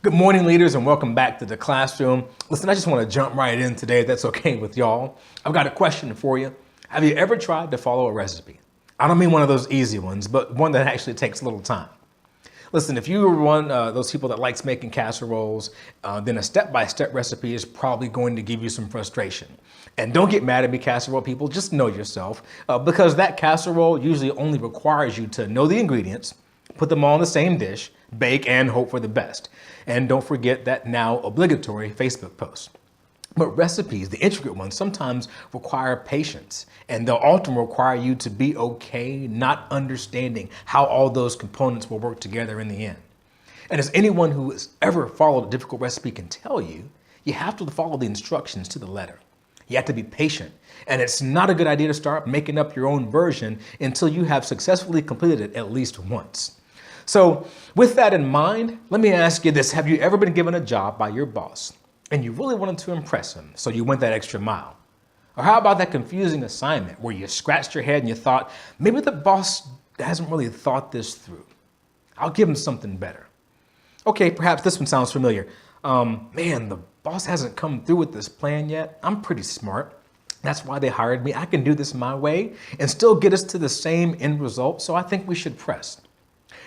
Good morning, leaders, and welcome back to the classroom. Listen, I just want to jump right in today, if that's okay with y'all. I've got a question for you. Have you ever tried to follow a recipe? I don't mean one of those easy ones, but one that actually takes a little time. Listen, if you were one of those people that likes making casseroles, then a step-by-step recipe is probably going to give you some frustration. And don't get mad at me, casserole people, just know yourself, because that casserole usually only requires you to know the ingredients, put them all in the same dish, bake, and hope for the best. And don't forget that now obligatory Facebook post. But recipes, the intricate ones, sometimes require patience, and they'll often require you to be okay not understanding how all those components will work together in the end. And as anyone who has ever followed a difficult recipe can tell you, you have to follow the instructions to the letter. You have to be patient, and it's not a good idea to start making up your own version until you have successfully completed it at least once. So with that in mind, let me ask you this. Have you ever been given a job by your boss and you really wanted to impress him, so you went that extra mile? Or how about that confusing assignment where you scratched your head and you thought, maybe the boss hasn't really thought this through. I'll give him something better. Okay, perhaps this one sounds familiar. Man, the boss hasn't come through with this plan yet. I'm pretty smart. That's why they hired me. I can do this my way and still get us to the same end result, so I think we should press.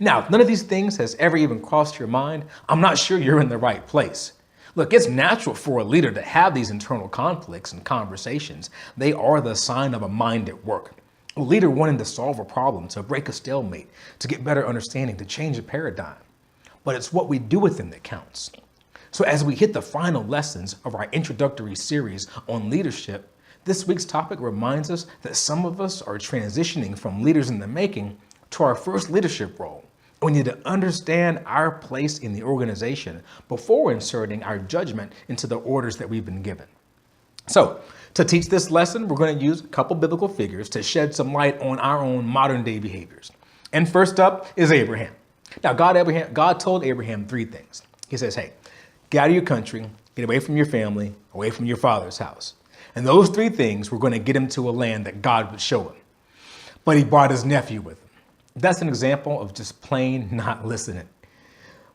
Now, if none of these things has ever even crossed your mind, I'm not sure you're in the right place. Look, it's natural for a leader to have these internal conflicts and conversations. They are the sign of a mind at work. A leader wanting to solve a problem, to break a stalemate, to get better understanding, to change a paradigm. But it's what we do with them that counts. So as we hit the final lessons of our introductory series on leadership, this week's topic reminds us that some of us are transitioning from leaders in the making to our first leadership role. We need to understand our place in the organization before inserting our judgment into the orders that we've been given. So, to teach this lesson, we're going to use a couple biblical figures to shed some light on our own modern day behaviors. And first up is Abraham. Now, God told Abraham three things. He says, hey, get out of your country, get away from your family, away from your father's house. And those three things were going to get him to a land that God would show him. But he brought his nephew with him. That's an example of just plain not listening.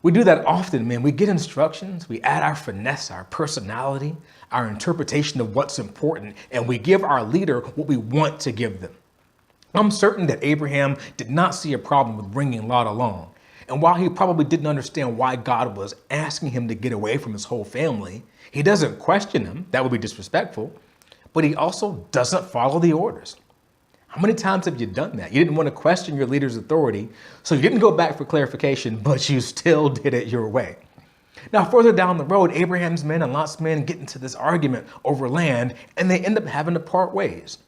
We do that often, man. We get instructions, we add our finesse, our personality, our interpretation of what's important, and we give our leader what we want to give them. I'm certain that Abraham did not see a problem with bringing Lot along. And while he probably didn't understand why God was asking him to get away from his whole family, he doesn't question him. That would be disrespectful. But he also doesn't follow the orders. How many times have you done that? You didn't want to question your leader's authority, so you didn't go back for clarification, but you still did it your way. Now, further down the road, Abraham's men and Lot's men get into this argument over land, and they end up having to part ways.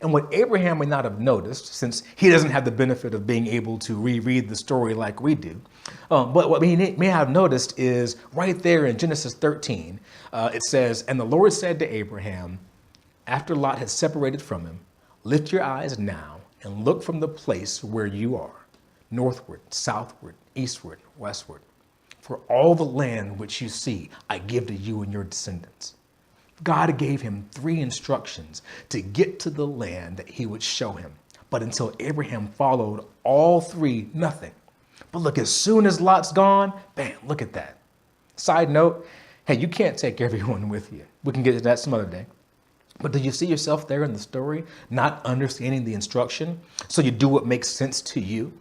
And what Abraham may not have noticed, since he doesn't have the benefit of being able to reread the story like we do, but what he may have noticed is right there in Genesis 13, it says, "And the Lord said to Abraham, after Lot had separated from him, lift your eyes now and look from the place where you are, northward, southward, eastward, westward. For all the land which you see, I give to you and your descendants." God gave him three instructions to get to the land that he would show him. But until Abraham followed all three, nothing. But look, as soon as Lot's gone, bam, look at that. Side note, hey, you can't take everyone with you. We can get to that some other day. But do you see yourself there in the story, not understanding the instruction, so you do what makes sense to you?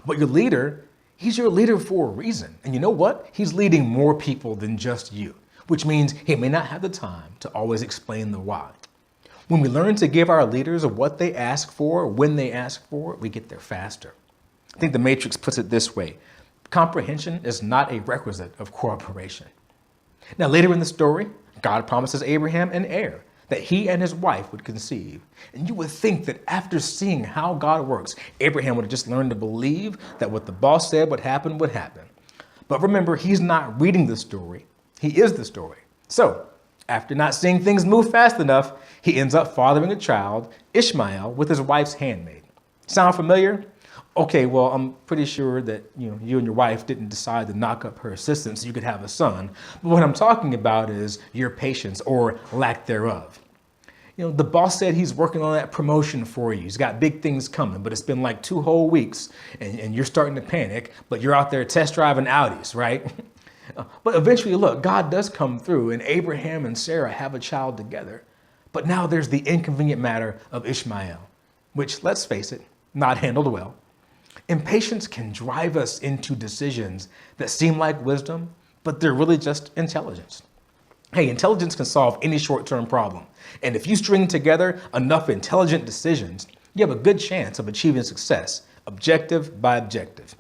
But your leader, he's your leader for a reason. And you know what? He's leading more people than just you, which means he may not have the time to always explain the why. When we learn to give our leaders what they ask for, when they ask for it, we get there faster. I think the Matrix puts it this way: comprehension is not a requisite of cooperation. Now, later in the story, God promises Abraham an heir that he and his wife would conceive. And you would think that after seeing how God works, Abraham would have just learned to believe that what the boss said would happen would happen. But remember, he's not reading the story. He is the story. So after not seeing things move fast enough, he ends up fathering a child, Ishmael, with his wife's handmaid. Sound familiar? Okay, well, I'm pretty sure that you and your wife didn't decide to knock up her assistant so you could have a son. But what I'm talking about is your patience or lack thereof. The boss said he's working on that promotion for you. He's got big things coming, but it's been like 2 whole weeks and you're starting to panic, but you're out there test driving Audis, right? But eventually, look, God does come through, and Abraham and Sarah have a child together. But now there's the inconvenient matter of Ishmael, which, let's face it, not handled well. Impatience can drive us into decisions that seem like wisdom, but they're really just intelligence. Hey, intelligence can solve any short-term problem. And if you string together enough intelligent decisions, you have a good chance of achieving success, objective by objective.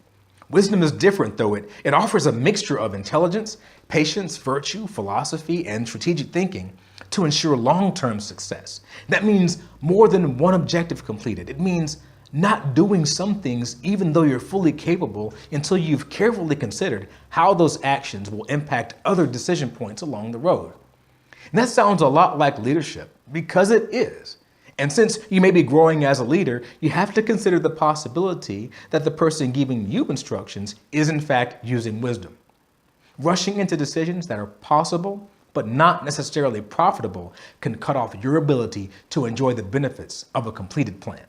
Wisdom is different, though. It offers a mixture of intelligence, patience, virtue, philosophy, and strategic thinking to ensure long-term success. That means more than one objective completed. It means not doing some things even though you're fully capable until you've carefully considered how those actions will impact other decision points along the road. And that sounds a lot like leadership, because it is. And since you may be growing as a leader, you have to consider the possibility that the person giving you instructions is in fact using wisdom. Rushing into decisions that are possible but not necessarily profitable can cut off your ability to enjoy the benefits of a completed plan.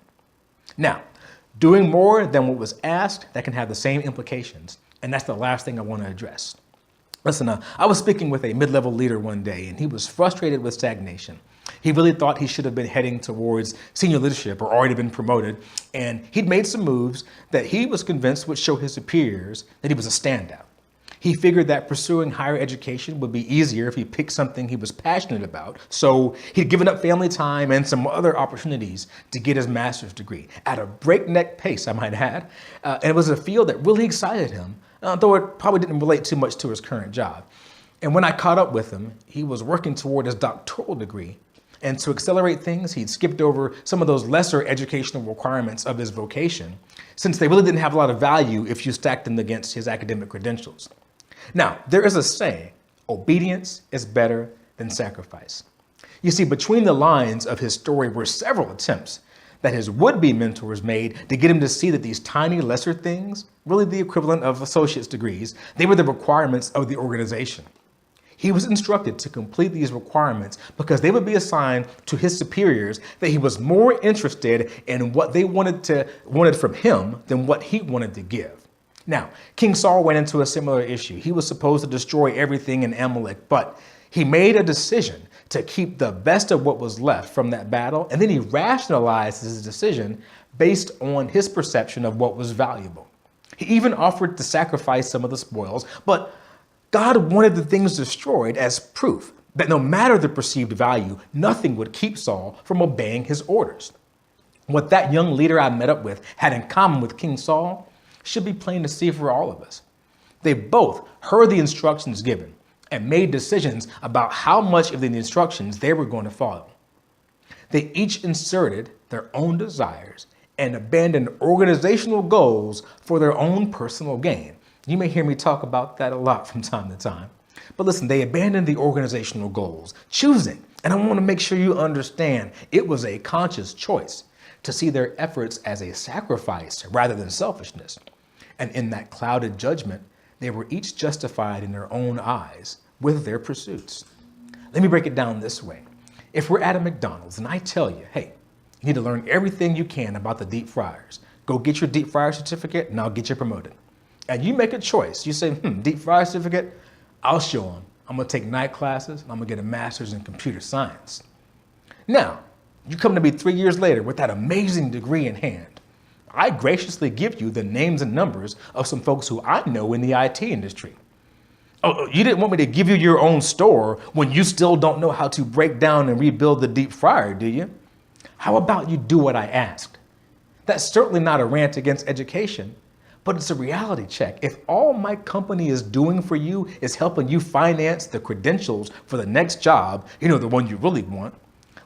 Now, doing more than what was asked, that can have the same implications, and that's the last thing I want to address. Listen, I was speaking with a mid-level leader one day, and he was frustrated with stagnation. He really thought he should have been heading towards senior leadership or already been promoted, and he'd made some moves that he was convinced would show his superiors that he was a standout. He figured that pursuing higher education would be easier if he picked something he was passionate about, so he'd given up family time and some other opportunities to get his master's degree at a breakneck pace, I might add. And it was a field that really excited him, though it probably didn't relate too much to his current job. And when I caught up with him, he was working toward his doctoral degree. And to accelerate things, he'd skipped over some of those lesser educational requirements of his vocation, since they really didn't have a lot of value if you stacked them against his academic credentials. Now, there is a saying, obedience is better than sacrifice. You see, between the lines of his story were several attempts that his would-be mentors made to get him to see that these tiny lesser things, really the equivalent of associate's degrees, they were the requirements of the organization. He was instructed to complete these requirements because they would be a sign to his superiors that he was more interested in what they wanted from him than what he wanted to give. Now, King Saul went into a similar issue. He was supposed to destroy everything in Amalek, but he made a decision to keep the best of what was left from that battle, and then he rationalized his decision based on his perception of what was valuable. He even offered to sacrifice some of the spoils, but God wanted the things destroyed as proof that no matter the perceived value, nothing would keep Saul from obeying his orders. What that young leader I met up with had in common with King Saul should be plain to see for all of us. They both heard the instructions given and made decisions about how much of the instructions they were going to follow. They each inserted their own desires and abandoned organizational goals for their own personal gain. You may hear me talk about that a lot from time to time. But listen, they abandoned the organizational goals, choosing, and I want to make sure you understand, it was a conscious choice to see their efforts as a sacrifice rather than selfishness. And in that clouded judgment, they were each justified in their own eyes with their pursuits. Let me break it down this way. If we're at a McDonald's and I tell you, hey, you need to learn everything you can about the deep fryers, go get your deep fryer certificate and I'll get you promoted. And you make a choice. You say, deep fryer certificate, I'll show them. I'm gonna take night classes and I'm gonna get a master's in computer science. Now, you come to me 3 years later with that amazing degree in hand. I graciously give you the names and numbers of some folks who I know in the IT industry. Oh, you didn't want me to give you your own store when you still don't know how to break down and rebuild the deep fryer, do you? How about you do what I asked? That's certainly not a rant against education, but it's a reality check. If all my company is doing for you is helping you finance the credentials for the next job, the one you really want,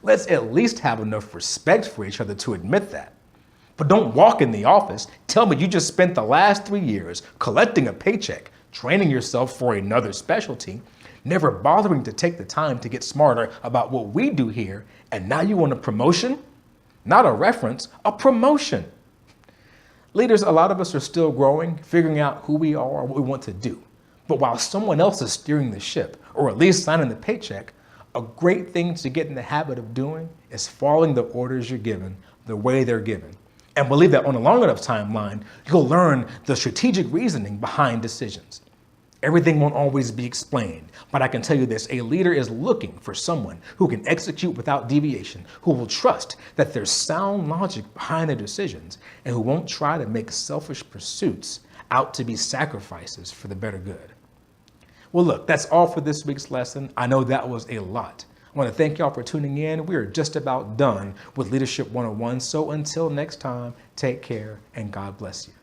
let's at least have enough respect for each other to admit that. But don't walk in the office, tell me you just spent the last 3 years collecting a paycheck, training yourself for another specialty, never bothering to take the time to get smarter about what we do here, and now you want a promotion? Not a reference, a promotion. Leaders, a lot of us are still growing, figuring out who we are and what we want to do. But while someone else is steering the ship, or at least signing the paycheck, a great thing to get in the habit of doing is following the orders you're given the way they're given. And believe that on a long enough timeline, you'll learn the strategic reasoning behind decisions. Everything won't always be explained, but I can tell you this, a leader is looking for someone who can execute without deviation, who will trust that there's sound logic behind their decisions, and who won't try to make selfish pursuits out to be sacrifices for the better good. Well, look, that's all for this week's lesson. I know that was a lot. I want to thank y'all for tuning in. We are just about done with Leadership 101. So until next time, take care and God bless you.